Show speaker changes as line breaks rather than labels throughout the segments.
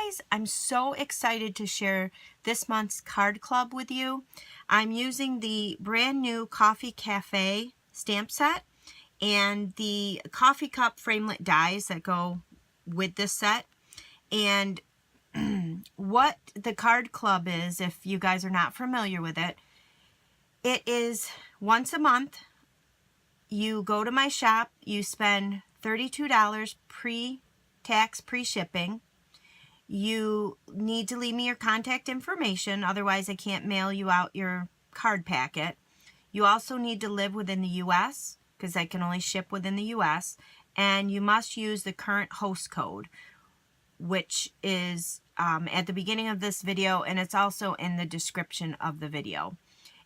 guys, I'm so excited to share this month's card club with you. I'm using the brand new Coffee Cafe stamp set and the coffee cup framelit dies that go with this set. And what the card club is, if you guys are not familiar with it, it is once a month. You go to my shop, you spend $32 pre-tax, pre-shipping. You need to leave me your contact information, otherwise I can't mail you out your card packet. You also need to live within the US, because I can only ship within the US, and you must use the current host code, which is at the beginning of this video, and it's also in the description of the video.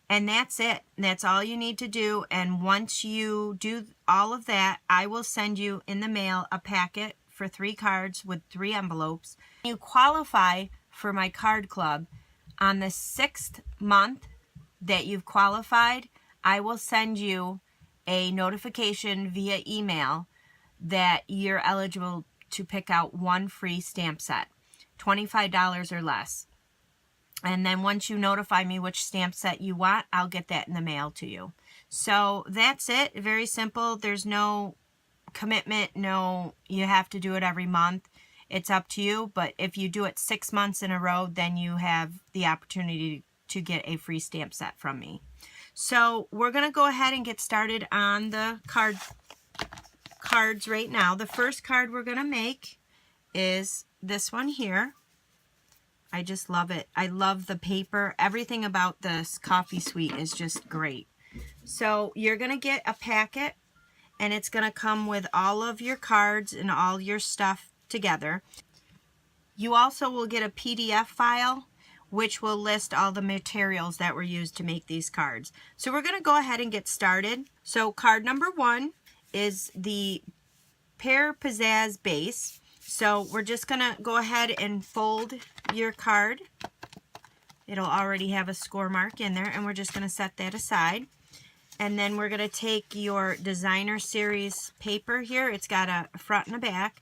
And that's it. That's all you need to do. And once you do all of that, I will send you in the mail a packet for 3 cards with 3 envelopes. You qualify for my card club. On the 6th month that you've qualified, I will send you a notification via email that you're eligible to pick out 1 free stamp set, $25 or less. And then once you notify me which stamp set you want, I'll get that in the mail to you. So that's it. Very simple. There's no commitment. No, you have to do it every month. It's up to you. But if you do it 6 months in a row, then you have the opportunity to get a free stamp set from me. So we're going to go ahead and get started on the cards right now. The first card we're going to make is this one here. I just love it. I love the paper. Everything about this coffee suite is just great. So you're going to get a packet, and it's going to come with all of your cards and all your stuff together. You also will get a PDF file, which will list all the materials that were used to make these cards. So we're going to go ahead and get started. So card number 1 is the Pear Pizzazz base. So we're just going to go ahead and fold your card. It'll already have a score mark in there, and we're just going to set that aside. And then we're going to take your designer series paper here. It's got a front and a back,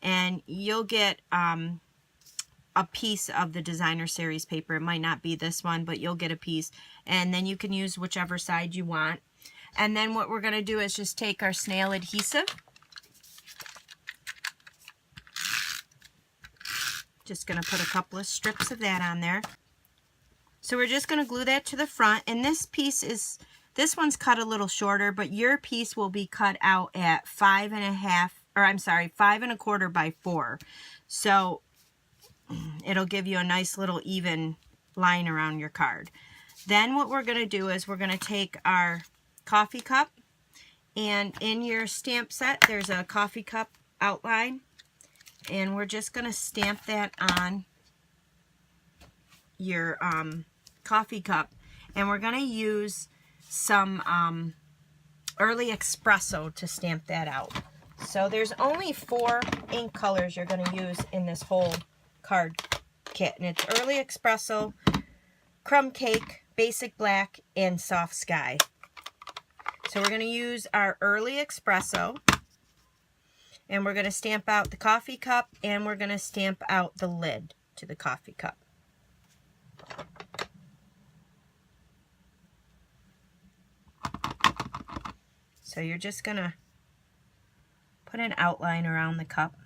and you'll get a piece of the designer series paper. It might not be this one, but you'll get a piece, and then you can use whichever side you want. And then what we're going to do is just take our snail adhesive. Just going to put a couple of strips of that on there. So we're just going to glue that to the front. And this one's cut a little shorter, but your piece will be cut out at 5 1/4 by 4. So it'll give you a nice little even line around your card. Then what we're going to do is we're going to take our coffee cup, and in your stamp set there's a coffee cup outline. And we're just going to stamp that on your coffee cup. And we're going to use some early espresso to stamp that out. So there's only 4 ink colors you're going to use in this whole card kit. And it's early espresso, crumb cake, basic black, and soft sky. So we're going to use our early espresso. And we're going to stamp out the coffee cup, and we're going to stamp out the lid to the coffee cup. So you're just going to put an outline around the cup.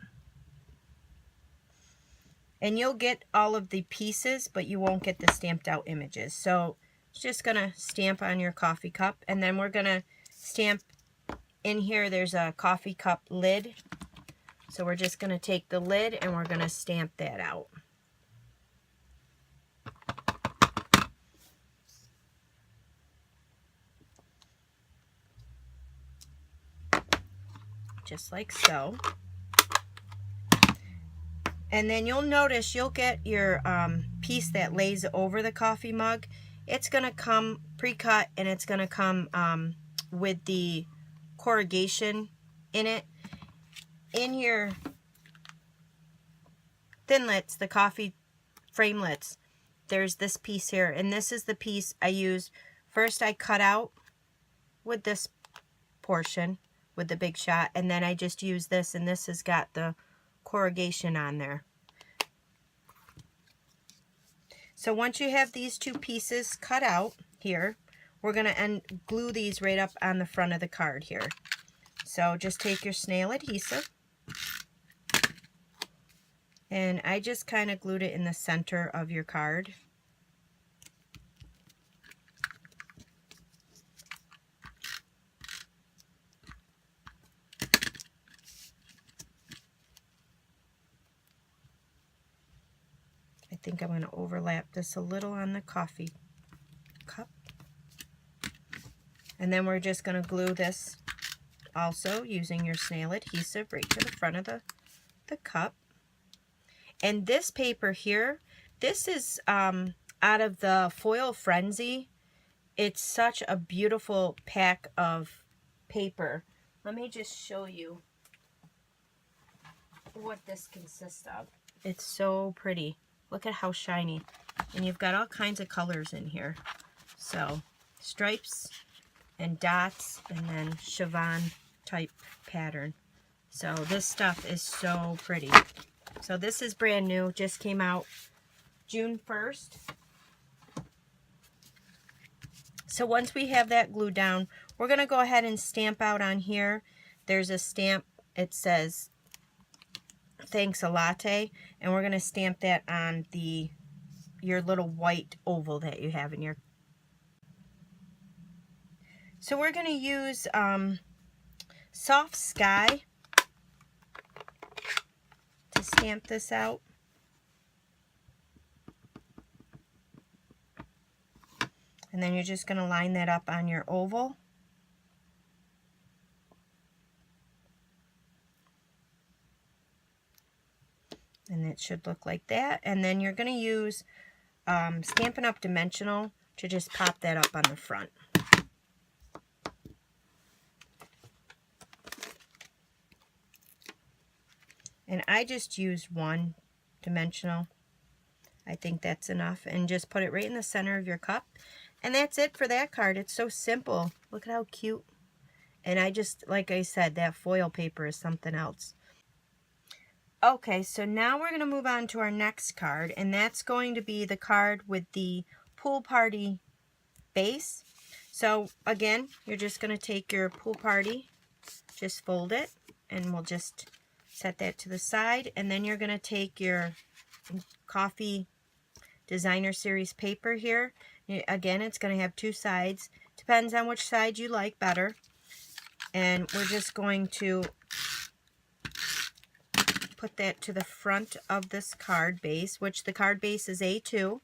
And you'll get all of the pieces, but you won't get the stamped out images. So it's just going to stamp on your coffee cup, and then we're going to stamp in here. There's a coffee cup lid. So we're just going to take the lid and we're going to stamp that out. Just like so. And then you'll notice you'll get your piece that lays over the coffee mug. It's going to come pre-cut, and it's going to come with the corrugation in it. In your thinlits, the coffee framelits, there's this piece here, and this is the piece I used. First I cut out with this portion with the Big Shot, and then I just used this, and this has got the corrugation on there. So once you have these two pieces cut out here, we're going to glue these right up on the front of the card here. So just take your snail adhesive, and I just kind of glued it in the center of your card. I think I'm going to overlap this a little on the coffee cup. And then we're just going to glue this also using your snail adhesive right to the front of the cup. And this paper here, this is out of the Foil Frenzy. It's such a beautiful pack of paper. Let me just show you what this consists of. It's so pretty. Look at how shiny. And you've got all kinds of colors in here. So stripes and dots and then chiffon type pattern. So this stuff is so pretty. So this is brand new, just came out June 1st. So once we have that glued down, we're going to go ahead and stamp out on here. There's a stamp, it says thanks a latte, and we're going to stamp that on your little white oval that you have in your. So we're going to use Soft Sky to stamp this out. And then you're just going to line that up on your oval. And it should look like that. And then you're going to use Stampin' Up! Dimensional to just pop that up on the front. And I just used one dimensional. I think that's enough. And just put it right in the center of your cup. And that's it for that card. It's so simple. Look at how cute. And I just, like I said, that foil paper is something else. Okay, so now we're going to move on to our next card. And that's going to be the card with the pool party base. So again, you're just going to take your pool party, just fold it, and we'll just set that to the side. And then you're going to take your coffee designer series paper here. Again, it's going to have two sides. Depends on which side you like better. And we're just going to put that to the front of this card base, which the card base is A2.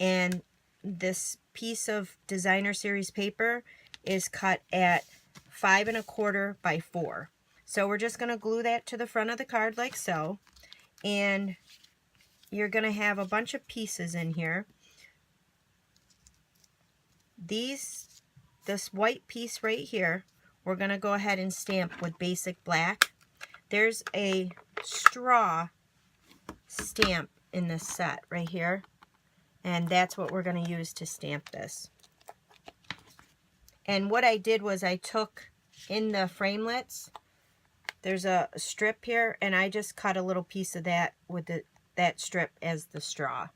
And this piece of designer series paper is cut at 5 1/4 by 4. So we're just going to glue that to the front of the card like so. And you're going to have a bunch of pieces in here. This white piece right here, we're going to go ahead and stamp with basic black. There's a straw stamp in this set right here. And that's what we're going to use to stamp this. And what I did was I took in the framelits, there's a strip here, and I just cut a little piece of that with that strip as the straw.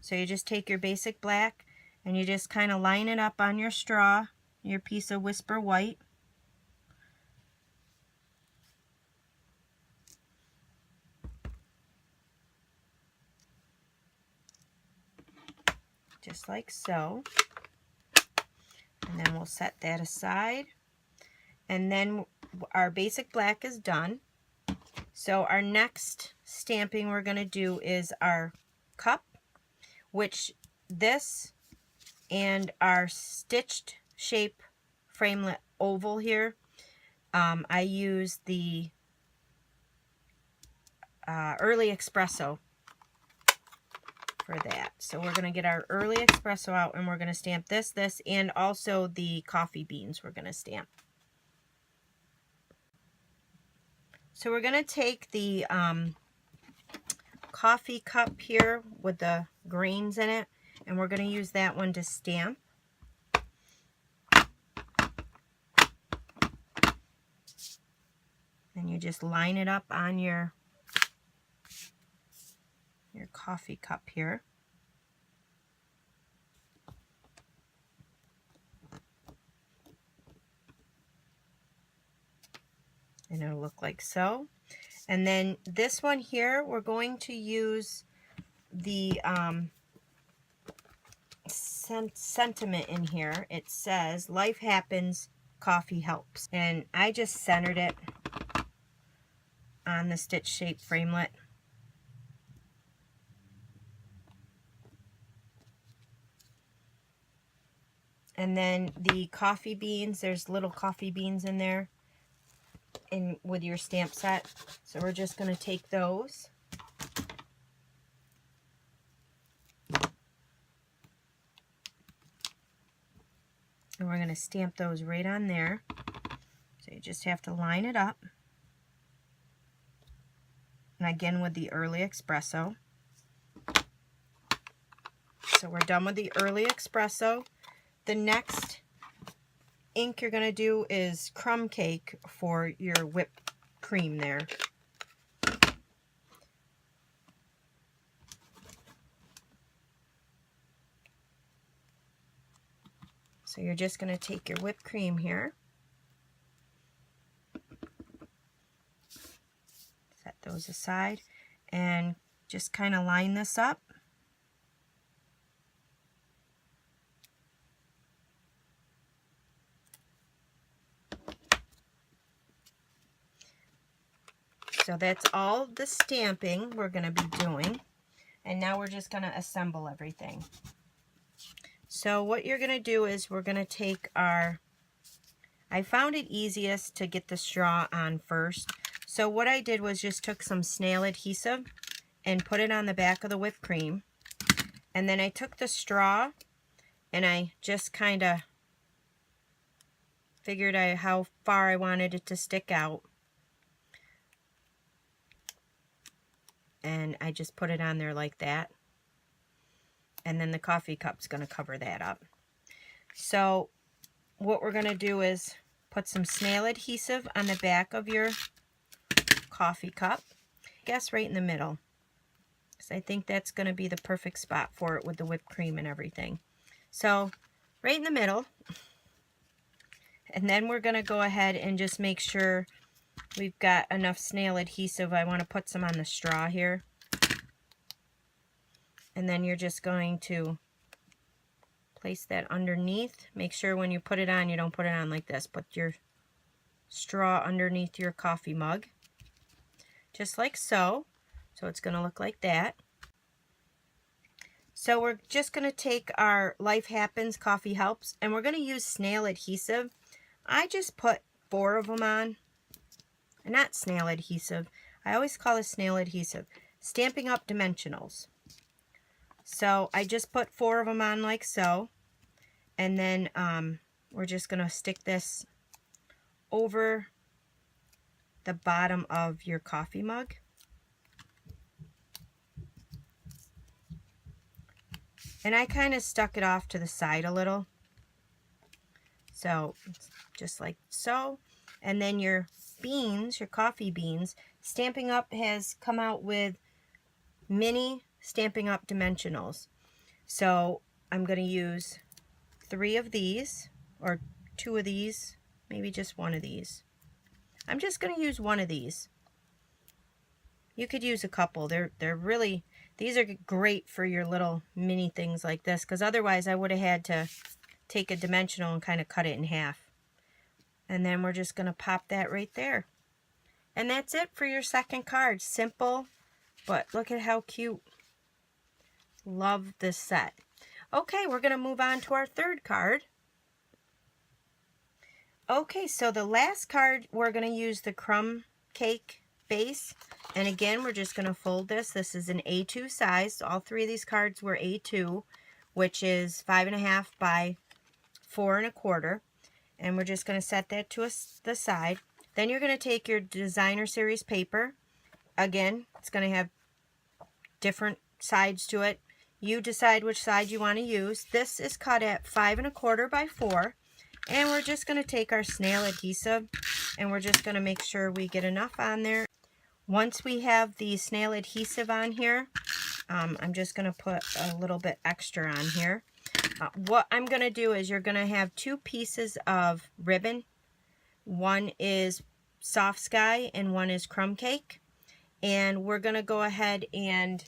So you just take your basic black and you just kind of line it up on your straw, your piece of Whisper White. Just like so. And then we'll set that aside. And then our basic black is done. So our next stamping we're going to do is our cup, which this and our stitched shape framelit oval here, I use the Early Espresso for that. So we're going to get our Early Espresso out and we're going to stamp this, and also the coffee beans we're going to stamp. So we're going to take the coffee cup here with the grains in it, and we're going to use that one to stamp. And you just line it up on your coffee cup here. And it'll look like so. And then this one here, we're going to use the sentiment in here. It says, life happens, coffee helps. And I just centered it on the stitch shaped framelit. And then the coffee beans, there's little coffee beans in there with your stamp set. So we're just going to take those. And we're going to stamp those right on there. So you just have to line it up. And again with the early espresso. So we're done with the early espresso. The next ink you're going to do is crumb cake for your whipped cream there. So you're just going to take your whipped cream here. Set those aside and just kind of line this up. So that's all the stamping we're going to be doing. And now we're just going to assemble everything. So what you're going to do is we're going to take our, I found it easiest to get the straw on first. So what I did was just took some snail adhesive and put it on the back of the whipped cream. And then I took the straw and I just kind of figured out how far I wanted it to stick out. And I just put it on there like that. And then the coffee cup's going to cover that up. So what we're going to do is put some snail adhesive on the back of your coffee cup. I guess right in the middle. Because I think that's going to be the perfect spot for it with the whipped cream and everything. So right in the middle. And then we're going to go ahead and just make sure we've got enough snail adhesive. I want to put some on the straw here. And then you're just going to place that underneath. Make sure when you put it on, you don't put it on like this. Put your straw underneath your coffee mug. Just like so. So it's going to look like that. So we're just going to take our Life Happens Coffee Helps, and we're going to use snail adhesive. I just put 4 of them on. Not snail adhesive. I always call it snail adhesive. Stamping Up Dimensionals. So I just put 4 of them on like so. And then we're just going to stick this over the bottom of your coffee mug. And I kind of stuck it off to the side a little. So just like so. And then your beans, your coffee beans, Stamping Up has come out with mini Stamping Up dimensionals. So I'm going to use 3 of these, or 2 of these, maybe just 1 of these. I'm just going to use 1 of these. You could use a couple. They're really, these are great for your little mini things like this, because otherwise I would have had to take a dimensional and kind of cut it in half. And then we're just going to pop that right there. And that's it for your second card. Simple, but look at how cute. Love this set. Okay, we're going to move on to our third card. Okay, so the last card, we're going to use the crumb cake base. And again, we're just going to fold this. This is an A2 size. So all 3 of these cards were A2, which is 5.5 by 4 1/4. And we're just going to set that to the side. Then you're going to take your designer series paper. Again, it's going to have different sides to it. You decide which side you want to use. This is cut at 5 1/4 by 4. And we're just going to take our snail adhesive and we're just going to make sure we get enough on there. Once we have the snail adhesive on here, I'm just going to put a little bit extra on here. What I'm going to do is you're going to have 2 pieces of ribbon. One is soft sky and one is crumb cake. And we're going to go ahead and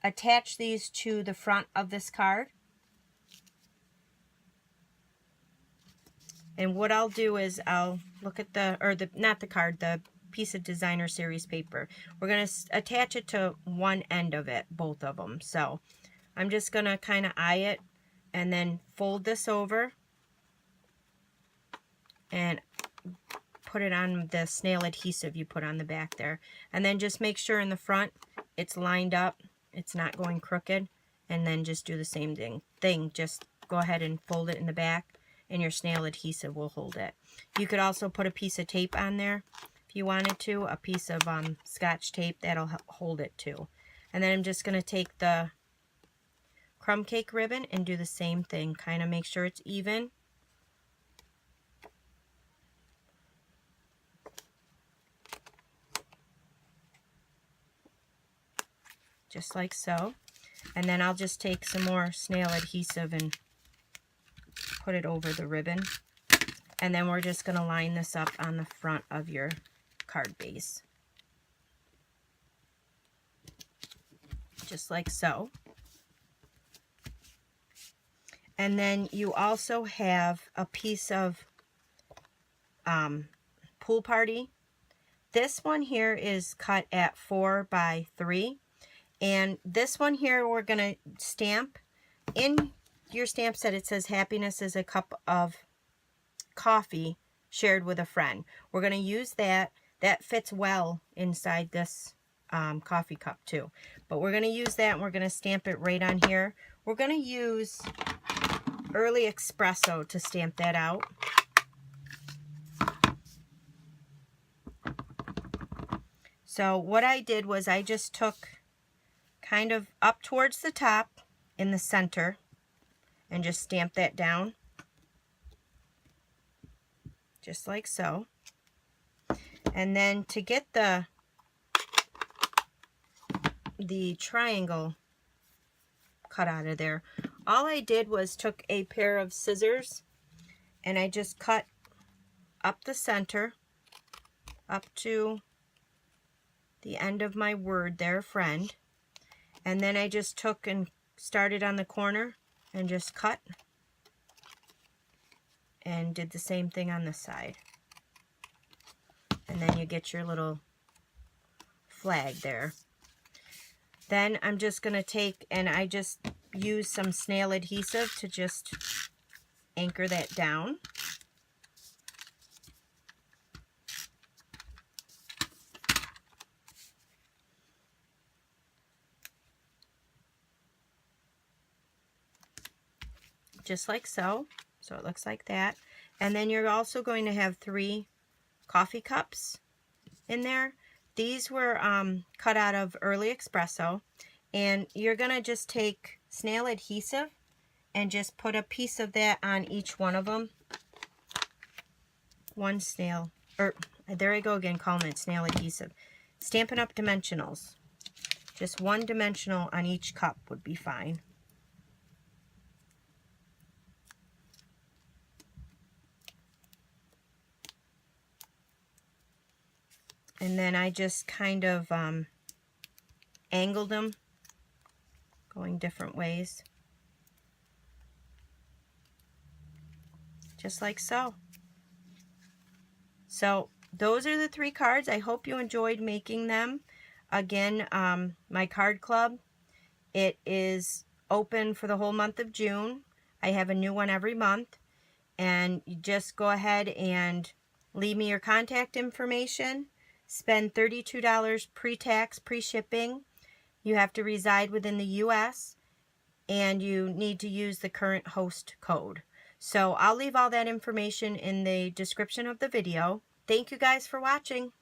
attach these to the front of this card. And what I'll do is I'll look at not the card, the piece of designer series paper. We're going to attach it to one end of it, both of them. So I'm just going to kind of eye it and then fold this over and put it on the snail adhesive you put on the back there. And then just make sure in the front it's lined up, it's not going crooked, and then just do the same thing. Just go ahead and fold it in the back and your snail adhesive will hold it. You could also put a piece of tape on there if you wanted to, a piece of Scotch tape, that'll hold it too. And then I'm just going to take the crumb cake ribbon and do the same thing, kind of make sure it's even. Just like so. And then I'll just take some more snail adhesive and put it over the ribbon. And then we're just going to line this up on the front of your card base. Just like so. And then you also have a piece of pool party. This one here is cut at 4 by 3. And this one here we're going to stamp. In your stamp set it says happiness is a cup of coffee shared with a friend. We're going to use that. That fits well inside this coffee cup too. But we're going to use that and we're going to stamp it right on here. We're going to use Early Espresso to stamp that out. So what I did was I just took kind of up towards the top in the center and just stamp that down. Just like so. And then to get the triangle cut out of there, all I did was took a pair of scissors and I just cut up the center up to the end of my word there, friend. And then I just took and started on the corner and just cut and did the same thing on this side. And then you get your little flag there. Then I'm just going to take and I just use some snail adhesive to just anchor that down. Just like so. So it looks like that. And then you're also going to have 3 coffee cups in there. These were cut out of Early Espresso. And you're going to just take snail adhesive and just put a piece of that on each one of them. One snail, or there I go again calling it snail adhesive. Stampin' Up! Dimensionals. Just 1 dimensional on each cup would be fine. And then I just kind of angled them, going different ways. Just like so. So those are the 3 cards. I hope you enjoyed making them. Again, my card club, it is open for the whole month of June. I have a new one every month. And you just go ahead and leave me your contact information. Spend $32 pre-tax, pre-shipping. You have to reside within the U.S. and you need to use the current host code. So I'll leave all that information in the description of the video. Thank you guys for watching.